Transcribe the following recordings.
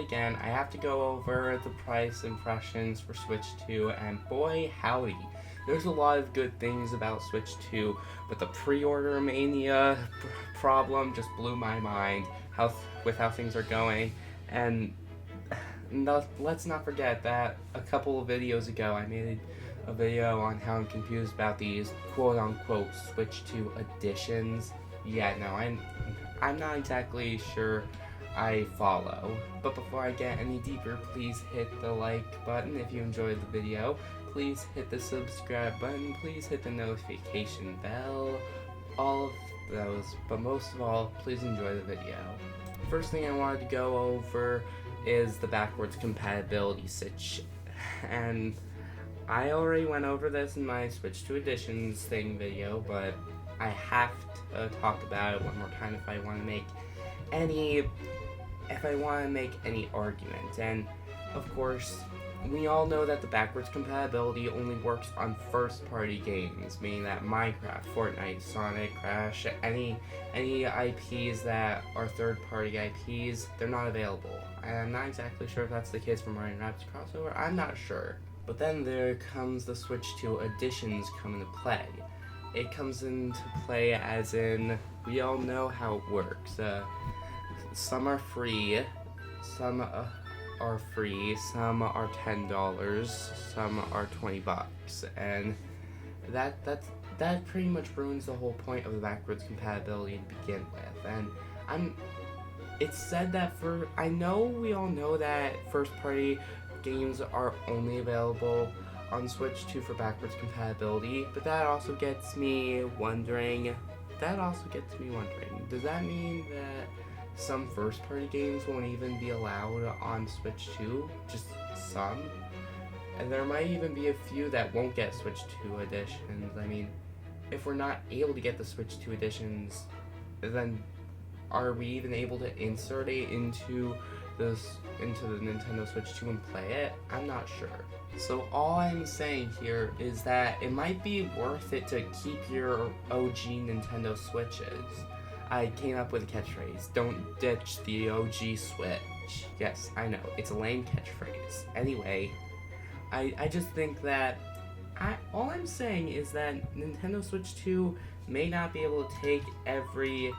again, I have to go over the price impressions for Switch 2, and boy howdy, there's a lot of good things about Switch 2, but the pre-order mania problem just blew my mind with how things are going. And let's not forget that a couple of videos ago I made a video on how I'm confused about these quote-unquote Switch 2 editions. Yeah, no, I'm not exactly sure I follow. But before I get any deeper, please hit the like button if you enjoyed the video. Please hit the subscribe button. Please hit the notification bell. All of those. But most of all, please enjoy the video. First thing I wanted to go over is the backwards compatibility situation. And I already went over this in my Switch 2 Editions thing video, but I have to talk about it one more time if I want to make any argument. And of course, we all know that the backwards compatibility only works on first-party games, meaning that Minecraft, Fortnite, Sonic, Crash, any IPs that are third-party IPs, they're not available. And I'm not exactly sure if that's the case for Mario & Rabbids crossover. I'm not sure. But then there comes the Switch 2 editions come into play. It comes into play as in, we all know how it works. Some are free, some are free, some are $10, some are $20, and that pretty much ruins the whole point of the backwards compatibility to begin with. And it's said that I know we all know that first-party games are only available on Switch 2 for backwards compatibility, but that also gets me wondering, does that mean that some first-party games won't even be allowed on Switch 2? Just some? And there might even be a few that won't get Switch 2 editions. I mean, if we're not able to get the Switch 2 editions, then are we even able to insert it into the Nintendo Switch 2 and play it? I'm not sure. So all I'm saying here is that it might be worth it to keep your OG Nintendo Switches. I came up with a catchphrase, don't ditch the OG Switch. Yes, I know, it's a lame catchphrase. Anyway, I just think that, all I'm saying is that Nintendo Switch 2 might not be able to take every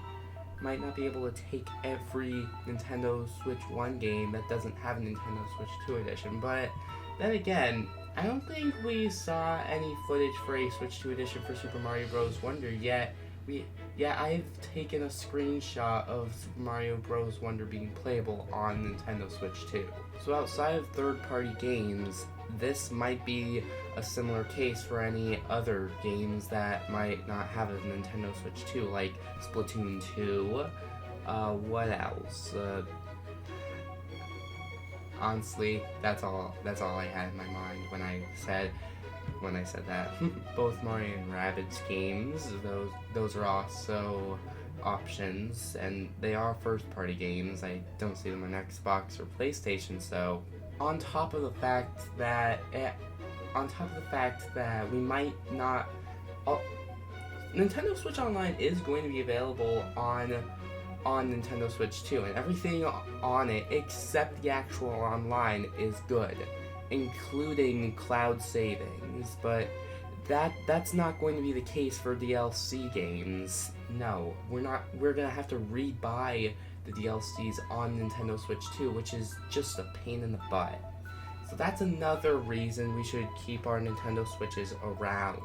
Nintendo Switch 1 game that doesn't have a Nintendo Switch 2 edition, but then again, I don't think we saw any footage for a Switch 2 edition for Super Mario Bros. Wonder yet. I've taken a screenshot of Super Mario Bros. Wonder being playable on Nintendo Switch 2. So outside of third-party games, this might be a similar case for any other games that might not have a Nintendo Switch 2, like Splatoon 2. What else? Honestly, that's all I had in my mind when I said that. Both Mario and Rabbids games, those are also options, and they are first-party games. I don't see them on Xbox or PlayStation. So, on top of the fact that we might not, Nintendo Switch Online is going to be available on Nintendo Switch 2, and everything on it except the actual online is good, including cloud savings, but that's not going to be the case for DLC games. No, we're gonna have to rebuy the DLCs on Nintendo Switch 2, which is just a pain in the butt. So that's another reason we should keep our Nintendo Switches around.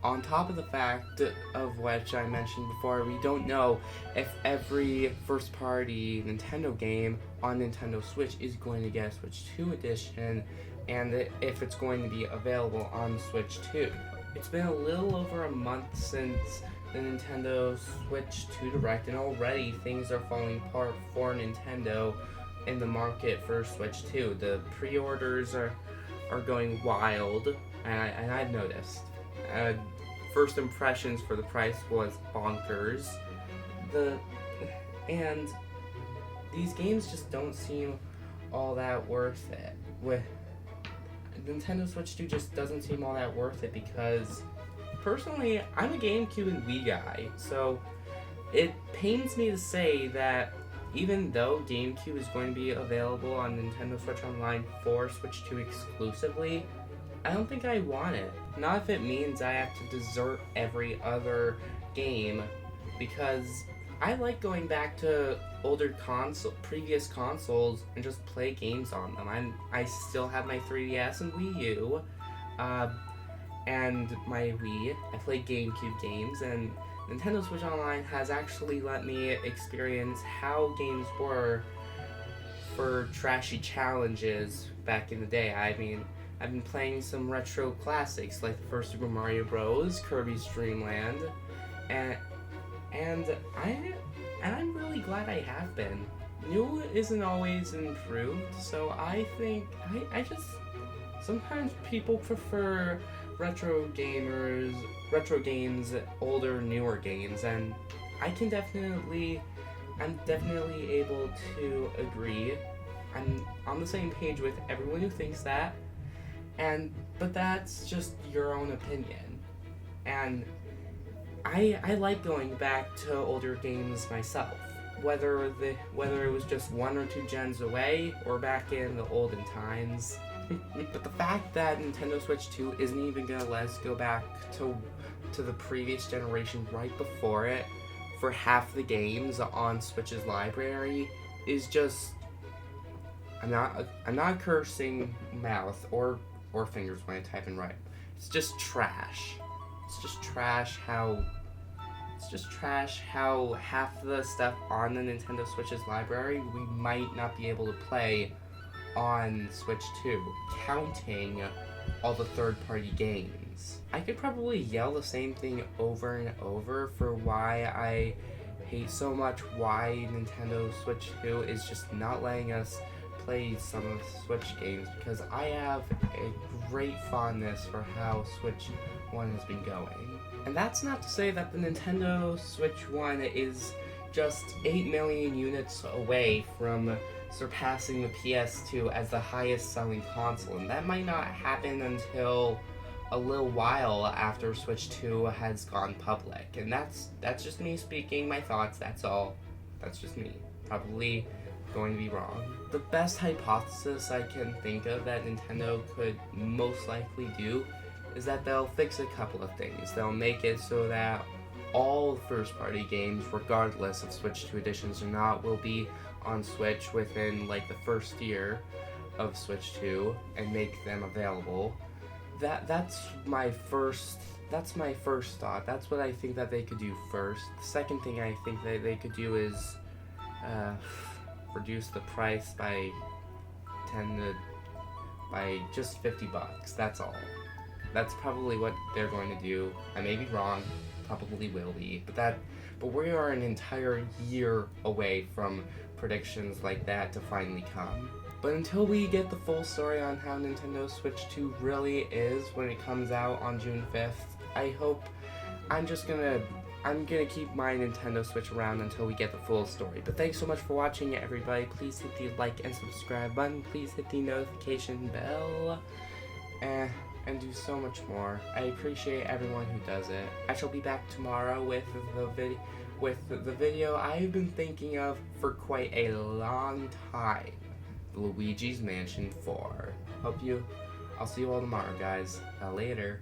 On top of the fact of which I mentioned before, we don't know if every first-party Nintendo game on Nintendo Switch is going to get a Switch 2 edition, and if it's going to be available on Switch 2. It's been a little over a month since the Nintendo Switch 2 Direct, and already things are falling apart for Nintendo in the market for Switch 2. The pre-orders are going wild, and I've noticed. First impressions for the price was bonkers. And these games just don't seem all that worth it. With Nintendo Switch 2 just doesn't seem all that worth it because, personally, I'm a GameCube and Wii guy, so it pains me to say that even though GameCube is going to be available on Nintendo Switch Online for Switch 2 exclusively, I don't think I want it. Not if it means I have to desert every other game, because I like going back to older previous consoles and just play games on them. I still have my 3DS and Wii U, and my Wii. I play GameCube games, and Nintendo Switch Online has actually let me experience how games were for trashy challenges back in the day. I mean, I've been playing some retro classics like the first Super Mario Bros., Kirby's Dream Land, and I'm really glad I have been. New isn't always improved, so I think I just sometimes people prefer retro games, older, newer games, and I'm definitely able to agree. I'm on the same page with everyone who thinks that, but that's just your own opinion. And I like going back to older games myself, whether it was just 1 or 2 gens away or back in the olden times. But the fact that Nintendo Switch 2 isn't even gonna let us go back to the previous generation right before it for half the games on Switch's library is just I'm not cursing mouth or fingers when I type and write. It's just trash. It's just trash how half the stuff on the Nintendo Switch's library we might not be able to play on Switch 2, counting all the third-party games. I could probably yell the same thing over and over for why I hate so much why Nintendo Switch 2 is just not letting us play some of the Switch games, because I have a great fondness for how Switch 1 has been going. And that's not to say that the Nintendo Switch 1 is just 8 million units away from surpassing the PS2 as the highest selling console, and that might not happen until a little while after Switch 2 has gone public. And that's just me speaking my thoughts, that's all. That's just me. Probably going to be wrong. The best hypothesis I can think of that Nintendo could most likely do is that they'll fix a couple of things. They'll make it so that all first-party games, regardless of Switch 2 editions or not, will be on Switch within like the first year of Switch 2 and make them available. That's my first thought. That's what I think that they could do first. The second thing I think that they could do is reduce the price by just $50. That's all. That's probably what they're going to do. I may be wrong, probably will be, but we are an entire year away from predictions like that to finally come. But until we get the full story on how Nintendo Switch 2 really is when it comes out on June 5th, I'm gonna keep my Nintendo Switch around until we get the full story. But thanks so much for watching, everybody. Please hit the like and subscribe button. Please hit the notification bell. And do so much more. I appreciate everyone who does it. I shall be back tomorrow with the video I've been thinking of for quite a long time. Luigi's Mansion 4. I'll see you all tomorrow, guys. Later.